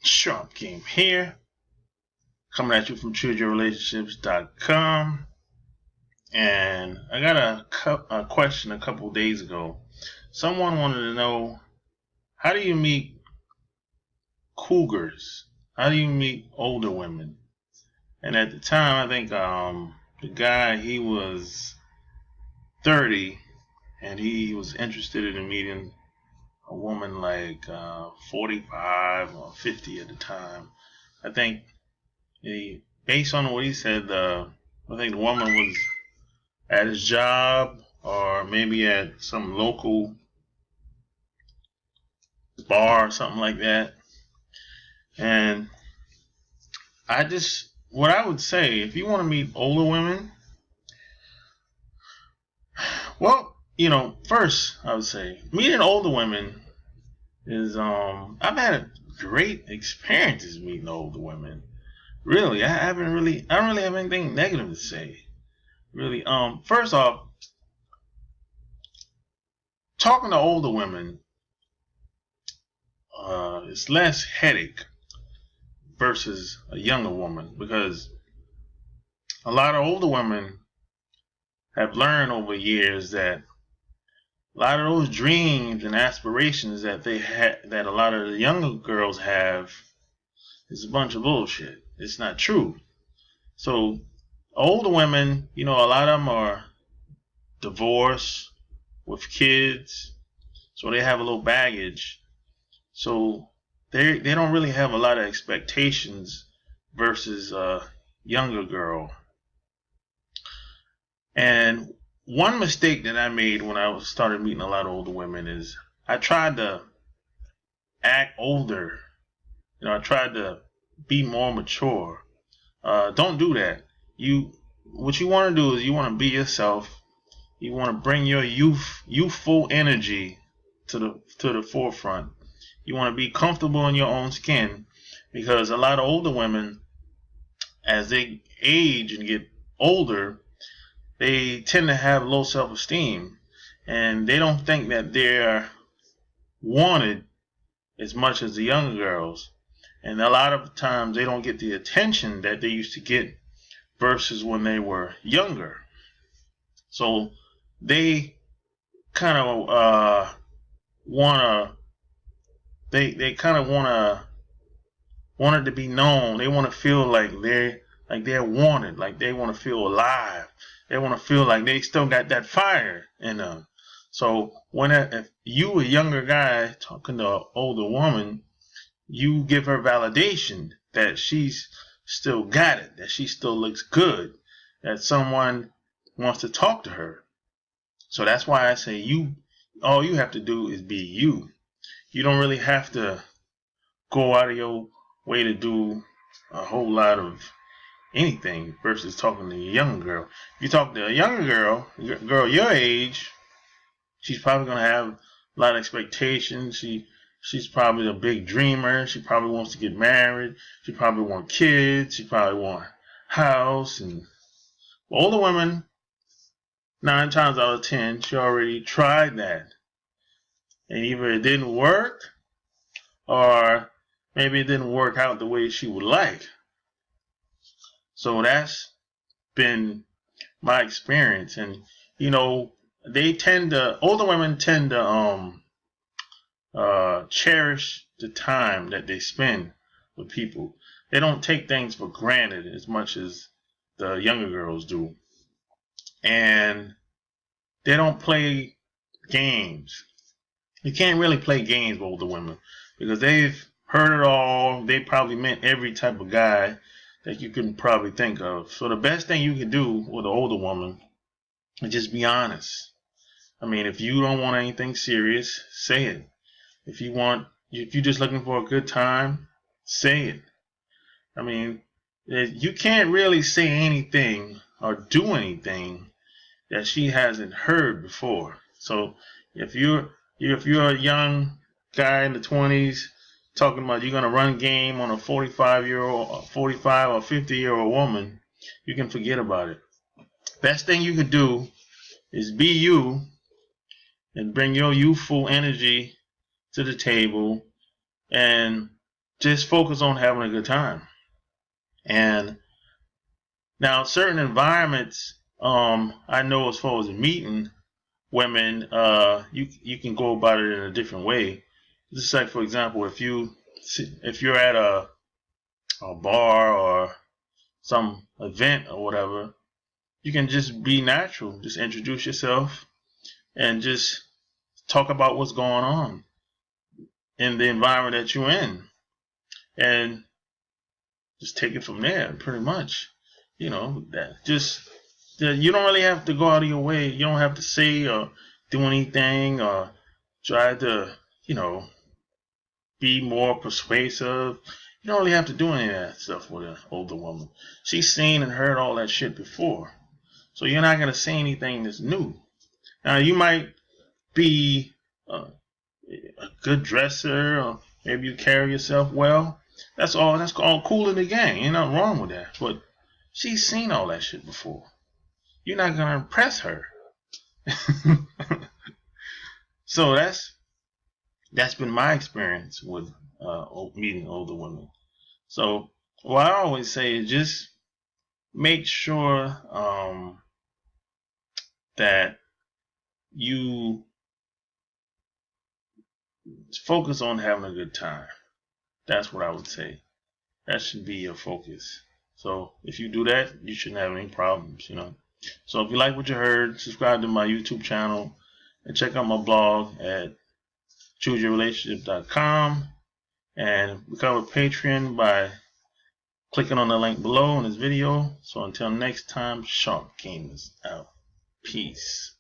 Sharp Game here, coming at you from ChooseYourRelationships.com. And I got a question a couple days ago. Someone wanted to know, how do you meet cougars? How do you meet older women? And at the time, I think the guy, he was 30, and he was interested in meeting a woman like 45 or 50 at the time. I think based on what he said, I think the woman was at his job or maybe at some local bar or something like that. And what I would say, if you want to meet older women, well, first I would say meeting older women is I've had great experiences meeting older women. Really, I don't really have anything negative to say. Really, first off, talking to older women is less headache versus a younger woman, because a lot of older women have learned over years that a lot of those dreams and aspirations that that a lot of the younger girls have, is a bunch of bullshit. It's not true. So older women, a lot of them are divorced with kids, so they have a little baggage. So they don't really have a lot of expectations versus a younger girl. And one mistake that I made when I started meeting a lot of older women is I tried to act older. I tried to be more mature. Don't do that. What you want to do is you want to be yourself. You want to bring your youthful energy to the forefront. You want to be comfortable in your own skin, because a lot of older women, as they age and get older, they tend to have low self-esteem, and they don't think that they're wanted as much as the younger girls. And a lot of times they don't get the attention that they used to get versus when they were younger. So they kind of they kind of want it to be known. They want to feel like they're wanted, like they want to feel alive. They want to feel like they still got that fire in them. So if you a younger guy talking to an older woman, you give her validation that she's still got it, that she still looks good, that someone wants to talk to her. So that's why I say all you have to do is be you. You don't really have to go out of your way to do a whole lot of anything versus talking to a young girl. If you talk to a younger girl your age, she's probably going to have a lot of expectations. She's probably a big dreamer. She probably wants to get married. She probably wants kids. She probably wants a house. And older women, 9 times out of 10, she already tried that. And either it didn't work, or maybe it didn't work out the way she would like. So that's been my experience. And older women tend to cherish the time that they spend with people. They don't take things for granted as much as the younger girls do. And they don't play games. You can't really play games with older women, because they've heard it all. They probably met every type of guy that you can probably think of. So the best thing you can do with an older woman is just be honest. I mean, if you don't want anything serious, say it. If you're just looking for a good time, say it. I mean, you can't really say anything or do anything that she hasn't heard before. So if you're a young guy in the 20s talking about you're going to run game on a 45 or 50-year-old woman, you can forget about it. Best thing you could do is be you and bring your youthful energy to the table, and just focus on having a good time. And now certain environments, I know as far as meeting women, you can go about it in a different way. Just like, for example, if you're at a bar or some event or whatever, you can just be natural. Just introduce yourself and just talk about what's going on in the environment that you're in, and just take it from there. Pretty much, that you don't really have to go out of your way. You don't have to say or do anything or try to, be more persuasive. You don't really have to do any of that stuff with an older woman. She's seen and heard all that shit before. So you're not going to say anything that's new. Now, you might be a good dresser, or maybe you carry yourself well. That's all cool in the gang. Ain't nothing wrong with that. But she's seen all that shit before. You're not going to impress her. So that's been my experience with meeting older women. So what I always say is just make sure that you focus on having a good time. That's what I would say. That should be your focus. So if you do that, you shouldn't have any problems, So if you like what you heard, subscribe to my YouTube channel and check out my blog at chooseyourrelationship.com, and become a Patreon by clicking on the link below in this video. So until next time, Sharp Gamers out. Peace.